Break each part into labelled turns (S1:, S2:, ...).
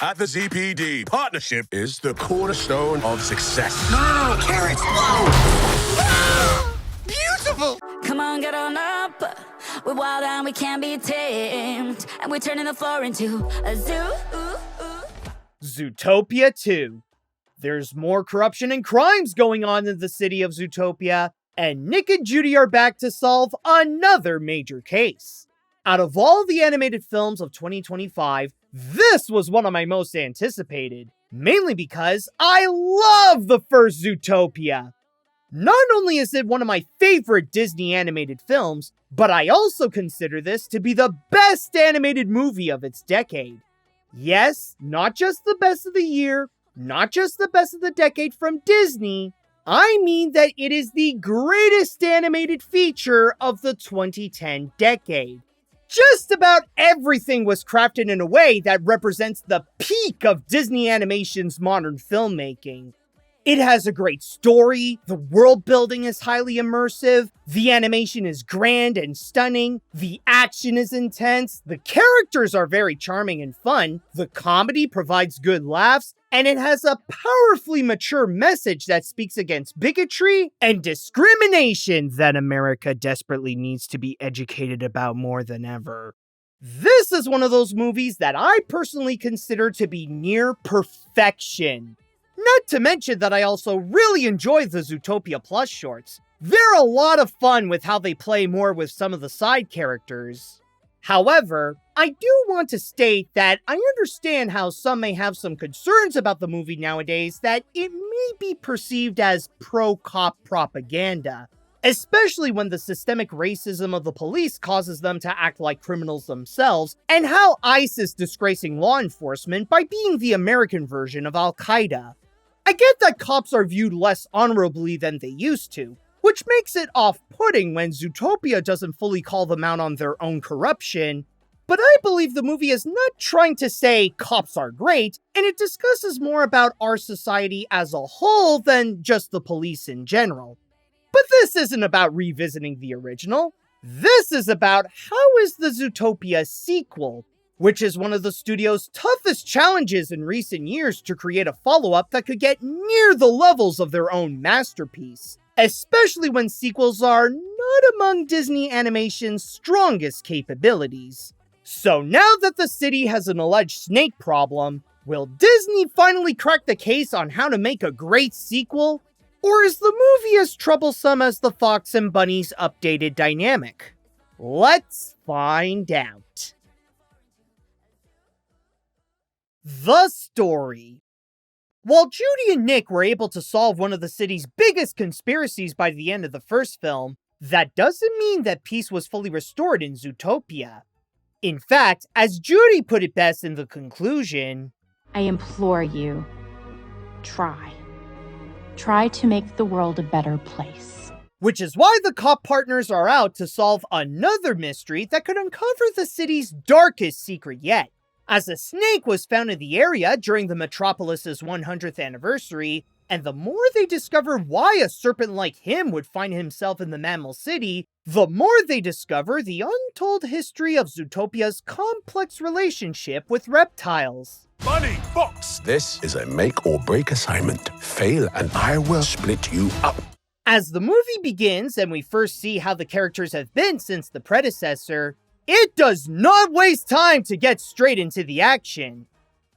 S1: At the ZPD, partnership is the cornerstone of success.
S2: No, carrots! Whoa! Beautiful!
S3: Come on, get on up. We're wild and we can't be tamed. And we're turning the floor into a zoo.
S4: Zootopia 2. There's more corruption and crimes going on in the city of Zootopia, and Nick and Judy are back to solve another major case. Out of all the animated films of 2025, this was one of my most anticipated, mainly because I love the first Zootopia. Not only is it one of my favorite Disney animated films, but I also consider this to be the best animated movie of its decade. Yes, not just the best of the year, not just the best of the decade from Disney, I mean that it is the greatest animated feature of the 2010 decade. Just about everything was crafted in a way that represents the peak of Disney Animation's modern filmmaking. It has a great story, the world building is highly immersive, the animation is grand and stunning, the action is intense, the characters are very charming and fun, the comedy provides good laughs, and it has a powerfully mature message that speaks against bigotry and discrimination that America desperately needs to be educated about more than ever. This is one of those movies that I personally consider to be near perfection. Not to mention that I also really enjoy the Zootopia Plus shorts. They're a lot of fun with how they play more with some of the side characters. However, I do want to state that I understand how some may have some concerns about the movie nowadays that it may be perceived as pro-cop propaganda, especially when the systemic racism of the police causes them to act like criminals themselves, and how ICE is disgracing law enforcement by being the American version of Al-Qaeda. I get that cops are viewed less honorably than they used to, which makes it off-putting when Zootopia doesn't fully call them out on their own corruption, but I believe the movie is not trying to say cops are great, and it discusses more about our society as a whole than just the police in general. But this isn't about revisiting the original. This is about how is the Zootopia sequel, which is one of the studio's toughest challenges in recent years to create a follow-up that could get near the levels of their own masterpiece, especially when sequels are not among Disney Animation's strongest capabilities. So now that the city has an alleged snake problem, will Disney finally crack the case on how to make a great sequel? Or is the movie as troublesome as the Fox and Bunny's updated dynamic? Let's find out. The story. While Judy and Nick were able to solve one of the city's biggest conspiracies by the end of the first film, that doesn't mean that peace was fully restored in Zootopia. In fact, as Judy put it best in the conclusion,
S5: I implore you, try. Try to make the world a better place.
S4: Which is why the cop partners are out to solve another mystery that could uncover the city's darkest secret yet. As a snake was found in the area during the Metropolis's 100th anniversary, and the more they discover why a serpent like him would find himself in the Mammal City, the more they discover the untold history of Zootopia's complex relationship with reptiles.
S1: Bunny, Fox! This is a make or break assignment. Fail and I will split you up.
S4: As the movie begins and we first see how the characters have been since the predecessor, it does not waste time to get straight into the action.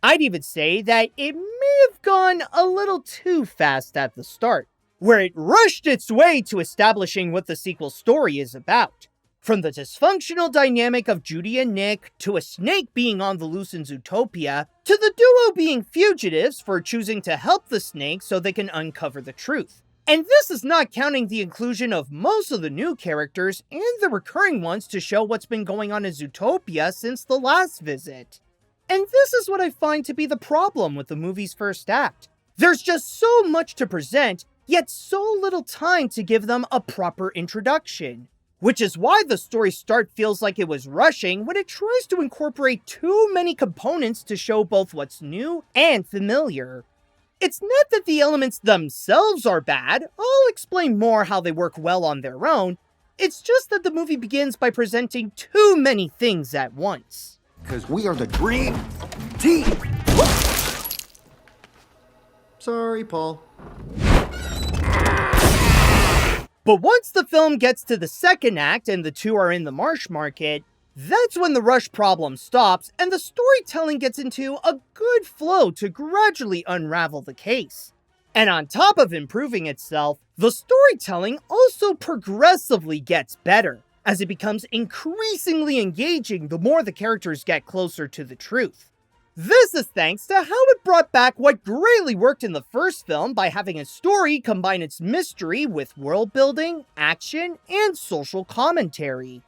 S4: I'd even say that it may have gone a little too fast at the start, where it rushed its way to establishing what the sequel story is about. From the dysfunctional dynamic of Judy and Nick, to a snake being on the loose in Zootopia, to the duo being fugitives for choosing to help the snake so they can uncover the truth. And this is not counting the inclusion of most of the new characters and the recurring ones to show what's been going on in Zootopia since the last visit. And this is what I find to be the problem with the movie's first act. There's just so much to present, yet so little time to give them a proper introduction. Which is why the story start feels like it was rushing when it tries to incorporate too many components to show both what's new and familiar. It's not that the elements themselves are bad, I'll explain more how they work well on their own, it's just that the movie begins by presenting too many things at once.
S2: Because we are the dream team.
S6: Sorry, Paul.
S4: But once the film gets to the second act and the two are in the Marsh Market, that's when the rush problem stops and the storytelling gets into a good flow to gradually unravel the case. And on top of improving itself, the storytelling also progressively gets better, as it becomes increasingly engaging the more the characters get closer to the truth. This is thanks to how it brought back what greatly worked in the first film by having a story combine its mystery with world building, action, and social commentary.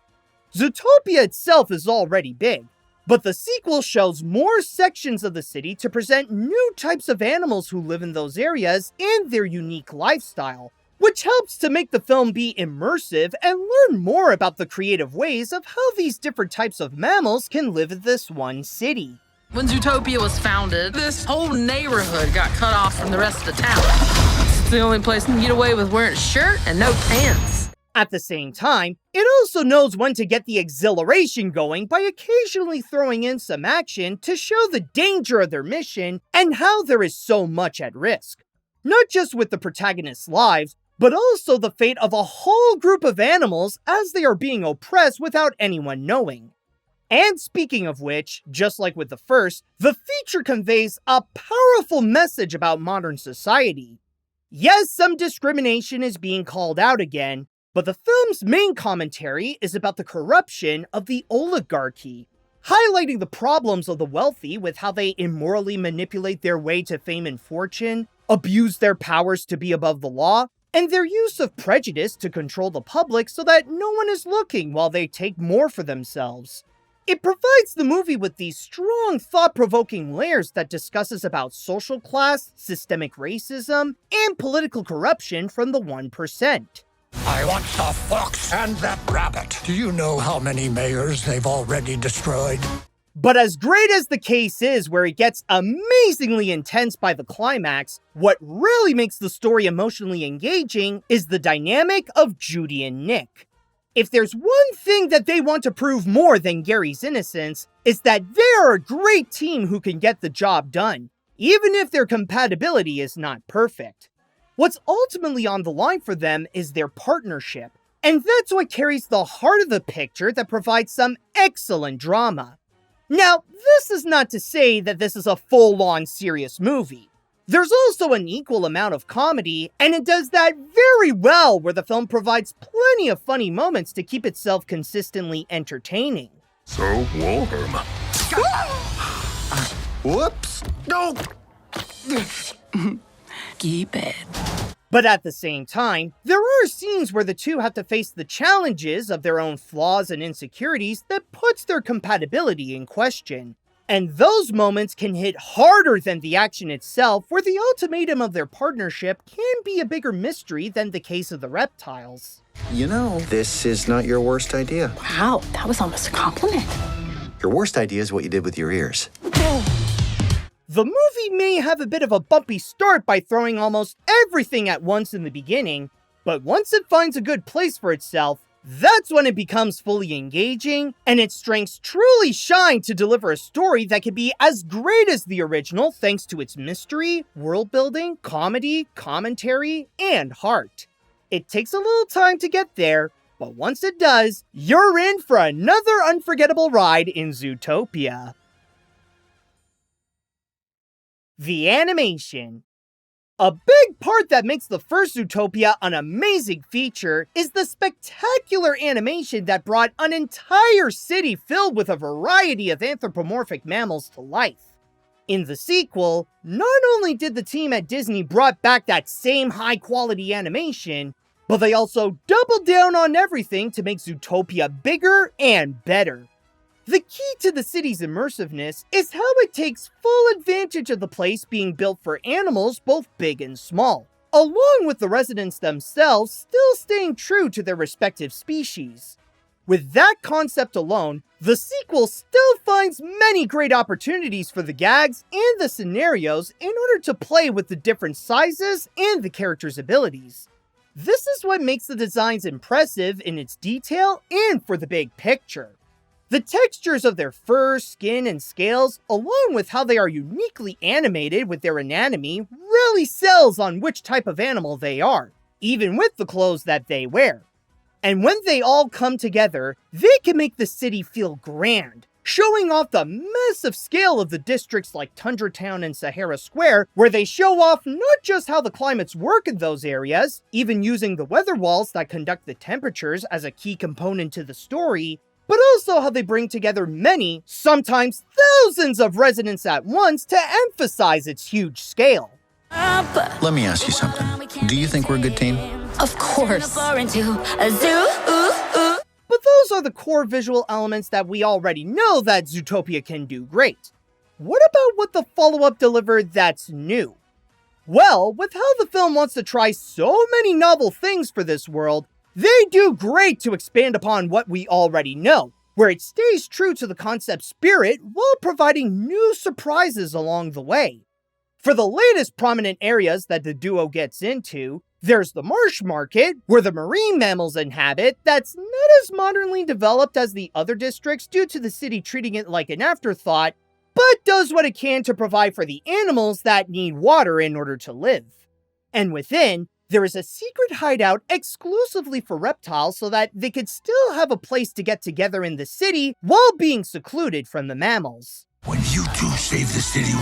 S4: Zootopia itself is already big, but the sequel shows more sections of the city to present new types of animals who live in those areas and their unique lifestyle, which helps to make the film be immersive and learn more about the creative ways of how these different types of mammals can live in this one city.
S7: When Zootopia was founded, this whole neighborhood got cut off from the rest of the town. It's the only place you can get away with wearing a shirt and no pants.
S4: At the same time, it also knows when to get the exhilaration going by occasionally throwing in some action to show the danger of their mission and how there is so much at risk. Not just with the protagonists' lives, but also the fate of a whole group of animals as they are being oppressed without anyone knowing. And speaking of which, just like with the first, the feature conveys a powerful message about modern society. Yes, some discrimination is being called out again, but the film's main commentary is about the corruption of the oligarchy, highlighting the problems of the wealthy with how they immorally manipulate their way to fame and fortune, abuse their powers to be above the law, and their use of prejudice to control the public so that no one is looking while they take more for themselves. It provides the movie with these strong, thought-provoking layers that discusses about social class, systemic racism, and political corruption from the 1%.
S2: I want the fox and that rabbit. Do you know how many mayors they've already destroyed?
S4: But as great as the case is where it gets amazingly intense by the climax, what really makes the story emotionally engaging is the dynamic of Judy and Nick. If there's one thing that they want to prove more than Gary's innocence, it's that they're a great team who can get the job done, even if their compatibility is not perfect. What's ultimately on the line for them is their partnership, and that's what carries the heart of the picture that provides some excellent drama. Now, this is not to say that this is a full-on serious movie. There's also an equal amount of comedy, and it does that very well where the film provides plenty of funny moments to keep itself consistently entertaining.
S1: So warm.
S2: Whoops. No.
S7: Keep it.
S4: But at the same time, there are scenes where the two have to face the challenges of their own flaws and insecurities that puts their compatibility in question. And those moments can hit harder than the action itself, where the ultimatum of their partnership can be a bigger mystery than the case of the reptiles.
S6: You know, this is not your worst idea.
S5: Wow, that was almost a compliment.
S6: Your worst idea is what you did with your ears.
S4: The movie may have a bit of a bumpy start by throwing almost everything at once in the beginning, but once it finds a good place for itself, that's when it becomes fully engaging, and its strengths truly shine to deliver a story that can be as great as the original thanks to its mystery, world building, comedy, commentary, and heart. It takes a little time to get there, but once it does, you're in for another unforgettable ride in Zootopia. The animation. A big part that makes the first Zootopia an amazing feature is the spectacular animation that brought an entire city filled with a variety of anthropomorphic mammals to life. In the sequel, not only did the team at Disney brought back that same high-quality animation, but they also doubled down on everything to make Zootopia bigger and better. The key to the city's immersiveness is how it takes full advantage of the place being built for animals both big and small, along with the residents themselves still staying true to their respective species. With that concept alone, the sequel still finds many great opportunities for the gags and the scenarios in order to play with the different sizes and the characters' abilities. This is what makes the designs impressive in its detail and for the big picture. The textures of their fur, skin, and scales, along with how they are uniquely animated with their anatomy, really sells on which type of animal they are, even with the clothes that they wear. And when they all come together, they can make the city feel grand, showing off the massive scale of the districts like Tundra Town and Sahara Square, where they show off not just how the climates work in those areas, even using the weather walls that conduct the temperatures as a key component to the story, but also how they bring together many, sometimes thousands of residents at once to emphasize its huge scale.
S6: Let me ask you something. Do you think we're a good team?
S3: Of course. A zoo.
S4: But those are the core visual elements that we already know that Zootopia can do great. What about what the follow-up delivered that's new? Well, with how the film wants to try so many novel things for this world, they do great to expand upon what we already know, where it stays true to the concept spirit while providing new surprises along the way. For the latest prominent areas that the duo gets into, there's the marsh market, where the marine mammals inhabit, that's not as modernly developed as the other districts due to the city treating it like an afterthought, but does what it can to provide for the animals that need water in order to live. And within, there is a secret hideout exclusively for reptiles so that they could still have a place to get together in the city while being secluded from the mammals.
S2: When you two save the city,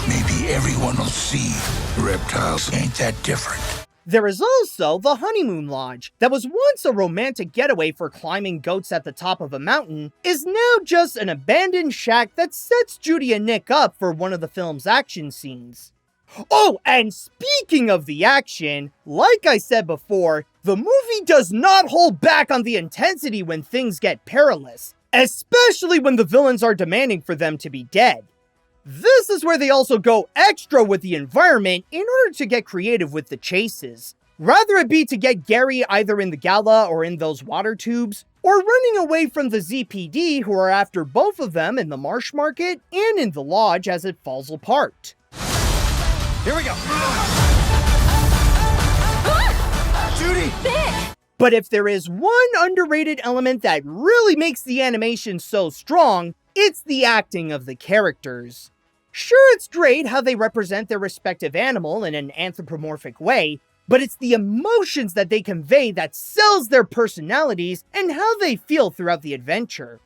S2: maybe everyone will see reptiles ain't that different.
S4: There is also the Honeymoon Lodge, that was once a romantic getaway for climbing goats at the top of a mountain, is now just an abandoned shack that sets Judy and Nick up for one of the film's action scenes. Oh, and speaking of the action, like I said before, the movie does not hold back on the intensity when things get perilous, especially when the villains are demanding for them to be dead. This is where they also go extra with the environment in order to get creative with the chases. Rather it be to get Gary either in the gala or in those water tubes, or running away from the ZPD who are after both of them in the marsh market and in the lodge as it falls apart.
S6: Here we go. Judy!
S4: But if there is one underrated element that really makes the animation so strong, it's the acting of the characters. Sure, it's great how they represent their respective animal in an anthropomorphic way, but it's the emotions that they convey that sells their personalities and how they feel throughout the adventure.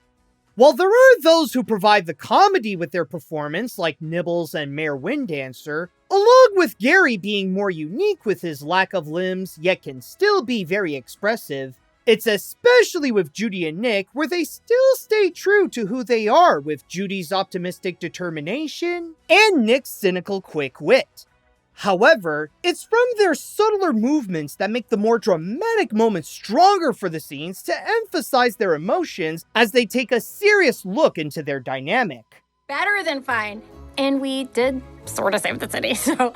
S4: While there are those who provide the comedy with their performance, like Nibbles and Mayor Winddancer, along with Gary being more unique with his lack of limbs, yet can still be very expressive, it's especially with Judy and Nick where they still stay true to who they are, with Judy's optimistic determination and Nick's cynical quick wit. However, it's from their subtler movements that make the more dramatic moments stronger for the scenes to emphasize their emotions as they take a serious look into their dynamic.
S8: Better than fine. And we did sort of save the city, so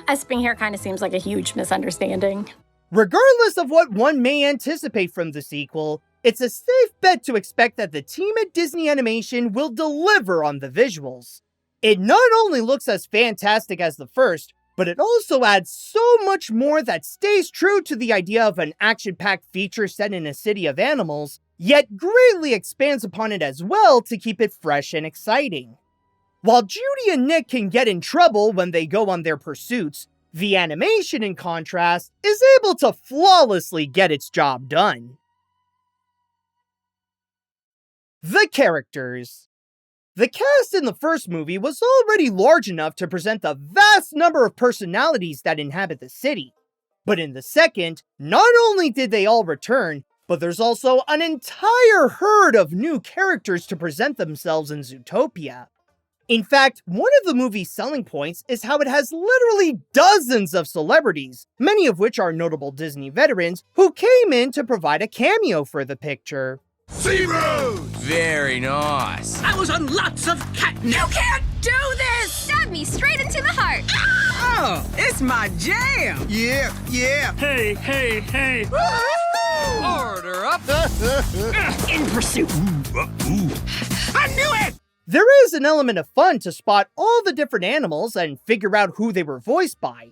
S8: us being here kind of seems like a huge misunderstanding.
S4: Regardless of what one may anticipate from the sequel, it's a safe bet to expect that the team at Disney Animation will deliver on the visuals. It not only looks as fantastic as the first, but it also adds so much more that stays true to the idea of an action-packed feature set in a city of animals, yet greatly expands upon it as well to keep it fresh and exciting. While Judy and Nick can get in trouble when they go on their pursuits, the animation, in contrast, is able to flawlessly get its job done. The characters. The cast in the first movie was already large enough to present the vast number of personalities that inhabit the city. But in the second, not only did they all return, but there's also an entire herd of new characters to present themselves in Zootopia. In fact, one of the movie's selling points is how it has literally dozens of celebrities, many of which are notable Disney veterans, who came in to provide a cameo for the picture.
S2: Zero!
S9: Very nice.
S10: I was on lots of catnip.
S8: You can't do this! Stab me straight into the heart!
S10: Oh, it's my jam.
S6: Yeah.
S10: Hey.
S9: Order up.
S10: In pursuit. I knew it!
S4: There is an element of fun to spot all the different animals and figure out who they were voiced by.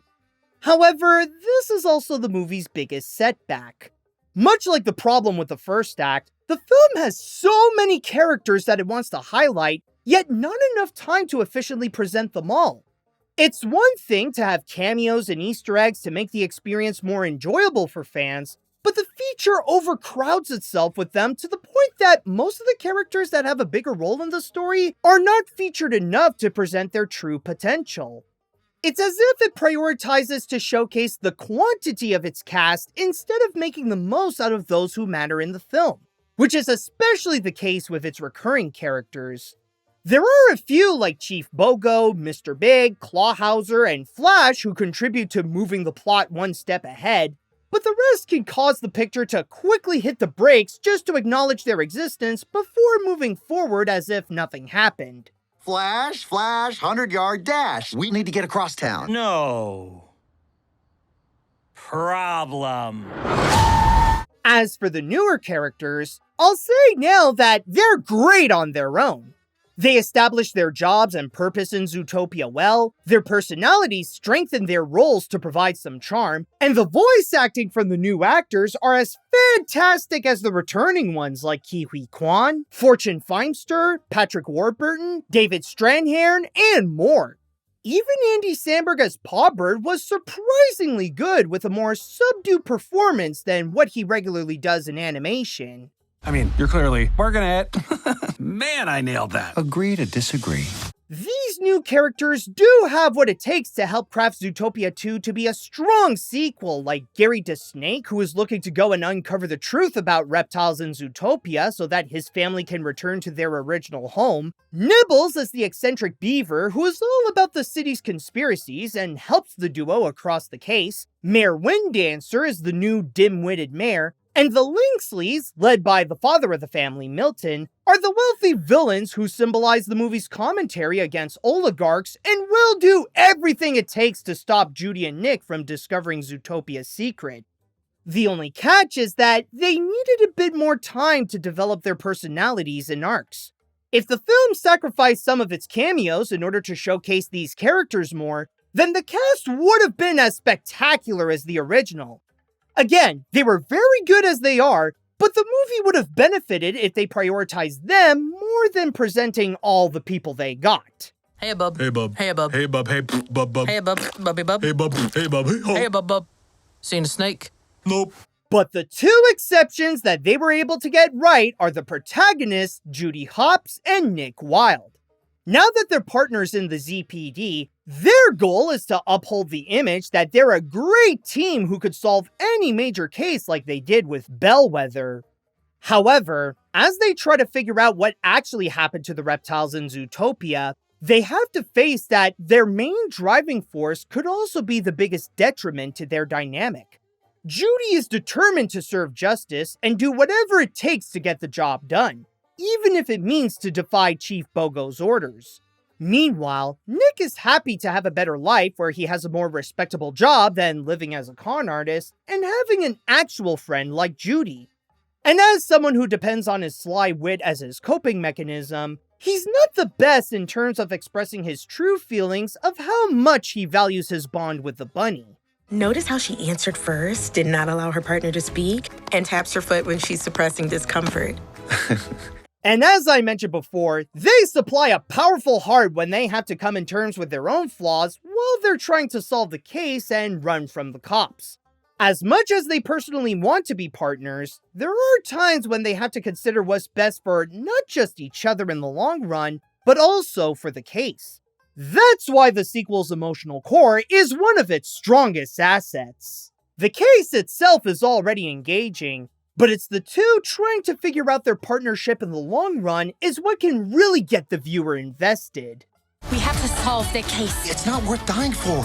S4: However, this is also the movie's biggest setback. Much like the problem with the first act, the film has so many characters that it wants to highlight, yet not enough time to efficiently present them all. It's one thing to have cameos and Easter eggs to make the experience more enjoyable for fans, but the feature overcrowds itself with them to the point that most of the characters that have a bigger role in the story are not featured enough to present their true potential. It's as if it prioritizes to showcase the quantity of its cast instead of making the most out of those who matter in the film, which is especially the case with its recurring characters. There are a few like Chief Bogo, Mr. Big, Clawhauser, and Flash who contribute to moving the plot one step ahead, but the rest can cause the picture to quickly hit the brakes just to acknowledge their existence before moving forward as if nothing happened.
S6: Flash, 100-yard dash. We need to get across town.
S10: No problem.
S4: As for the newer characters, I'll say now that they're great on their own. They establish their jobs and purpose in Zootopia well, their personalities strengthen their roles to provide some charm, and the voice acting from the new actors are as fantastic as the returning ones like Kiwi Kwan, Fortune Feimster, Patrick Warburton, David Strathairn, and more. Even Andy Samberg as Pawbird was surprisingly good with a more subdued performance than what he regularly does in animation.
S11: I mean, you're clearly working it. Man, I nailed that.
S6: Agree to disagree.
S4: These new characters do have what it takes to help craft Zootopia 2 to be a strong sequel, like Gary DeSnake, who is looking to go and uncover the truth about reptiles in Zootopia so that his family can return to their original home. Nibbles as the eccentric beaver, who is all about the city's conspiracies and helps the duo across the case. Mayor Winddancer is the new dim-witted mayor. And the Linksleys, led by the father of the family, Milton, are the wealthy villains who symbolize the movie's commentary against oligarchs and will do everything it takes to stop Judy and Nick from discovering Zootopia's secret. The only catch is that they needed a bit more time to develop their personalities and arcs. If the film sacrificed some of its cameos in order to showcase these characters more, then the cast would have been as spectacular as the original. Again, they were very good as they are, but the movie would have benefited if they prioritized them more than presenting all the people they got.
S7: Hey, bub.
S11: Hey, bub.
S7: Hey, bub.
S11: Hey, bub. Hey, bub, bub.
S7: Hey, bub. Bubby, bub.
S11: Hey, bub. Hey, bub. Hey, ho.
S7: Hey, bub, bub. Seen a snake?
S11: Nope.
S4: But the two exceptions that they were able to get right are the protagonists, Judy Hopps and Nick Wilde. Now that they're partners in the ZPD, their goal is to uphold the image that they're a great team who could solve any major case like they did with Bellwether. However, as they try to figure out what actually happened to the reptiles in Zootopia, they have to face that their main driving force could also be the biggest detriment to their dynamic. Judy is determined to serve justice and do whatever it takes to get the job done, even if it means to defy Chief Bogo's orders. Meanwhile, Nick is happy to have a better life where he has a more respectable job than living as a con artist and having an actual friend like Judy. And as someone who depends on his sly wit as his coping mechanism, he's not the best in terms of expressing his true feelings of how much he values his bond with the bunny.
S12: Notice how she answered first, did not allow her partner to speak, and taps her foot when she's suppressing discomfort.
S4: And as I mentioned before, they supply a powerful heart when they have to come in terms with their own flaws while they're trying to solve the case and run from the cops. As much as they personally want to be partners, there are times when they have to consider what's best for not just each other in the long run, but also for the case. That's why the sequel's emotional core is one of its strongest assets. The case itself is already engaging, but it's the two trying to figure out their partnership in the long run is what can really get the viewer invested.
S12: We have to solve the case.
S6: It's not worth dying for.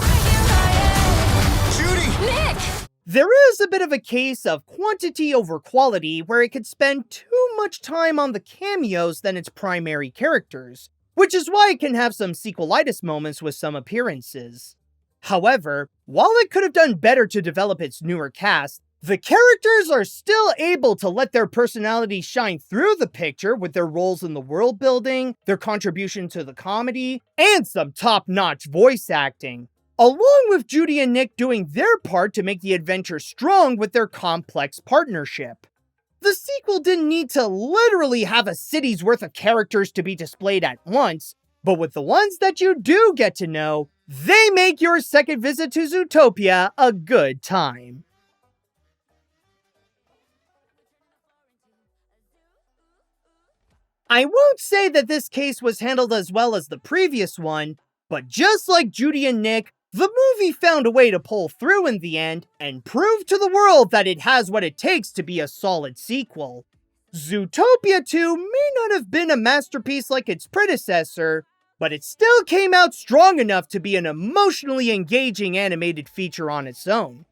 S6: Judy!
S12: Nick!
S4: There is a bit of a case of quantity over quality where it could spend too much time on the cameos than its primary characters, which is why it can have some sequelitis moments with some appearances. However, while it could have done better to develop its newer cast, the characters are still able to let their personalities shine through the picture with their roles in the world building, their contribution to the comedy, and some top-notch voice acting, along with Judy and Nick doing their part to make the adventure strong with their complex partnership. The sequel didn't need to literally have a city's worth of characters to be displayed at once, but with the ones that you do get to know, They make your second visit to Zootopia a good time. I won't say that this case was handled as well as the previous one, but just like Judy and Nick, the movie found a way to pull through in the end and prove to the world that it has what it takes to be a solid sequel. Zootopia 2 may not have been a masterpiece like its predecessor, but it still came out strong enough to be an emotionally engaging animated feature on its own.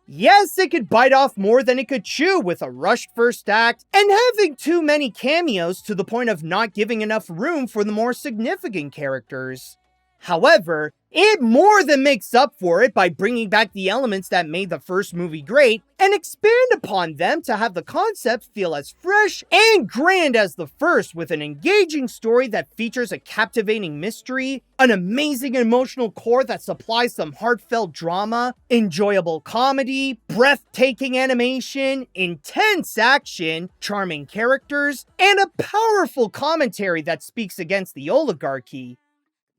S4: Yes, it could bite off more than it could chew with a rushed first act and having too many cameos to the point of not giving enough room for the more significant characters. However, it more than makes up for it by bringing back the elements that made the first movie great and expand upon them to have the concept feel as fresh and grand as the first, with an engaging story that features a captivating mystery, an amazing emotional core that supplies some heartfelt drama, enjoyable comedy, breathtaking animation, intense action, charming characters, and a powerful commentary that speaks against the oligarchy.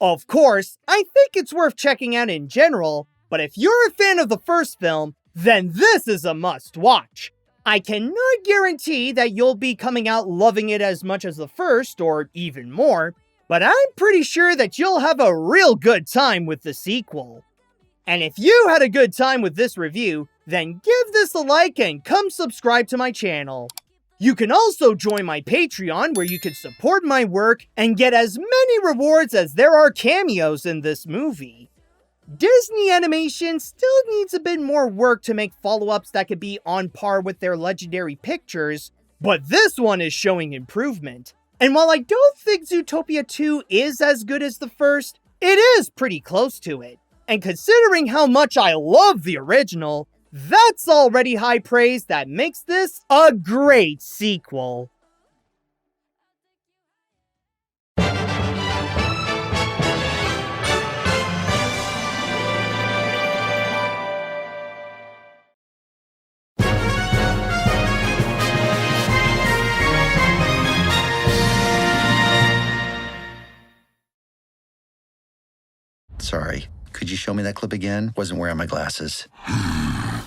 S4: Of course, I think it's worth checking out in general, but if you're a fan of the first film, then this is a must-watch. I cannot guarantee that you'll be coming out loving it as much as the first, or even more, but I'm pretty sure that you'll have a real good time with the sequel. And if you had a good time with this review, then give this a like and come subscribe to my channel. You can also join my Patreon, where you can support my work and get as many rewards as there are cameos in this movie. Disney Animation still needs a bit more work to make follow-ups that could be on par with their legendary pictures, but this one is showing improvement. And while I don't think Zootopia 2 is as good as the first, it is pretty close to it. And considering how much I love the original, that's already high praise that makes this a great sequel.
S6: Sorry, could you show me that clip again? Wasn't wearing my glasses.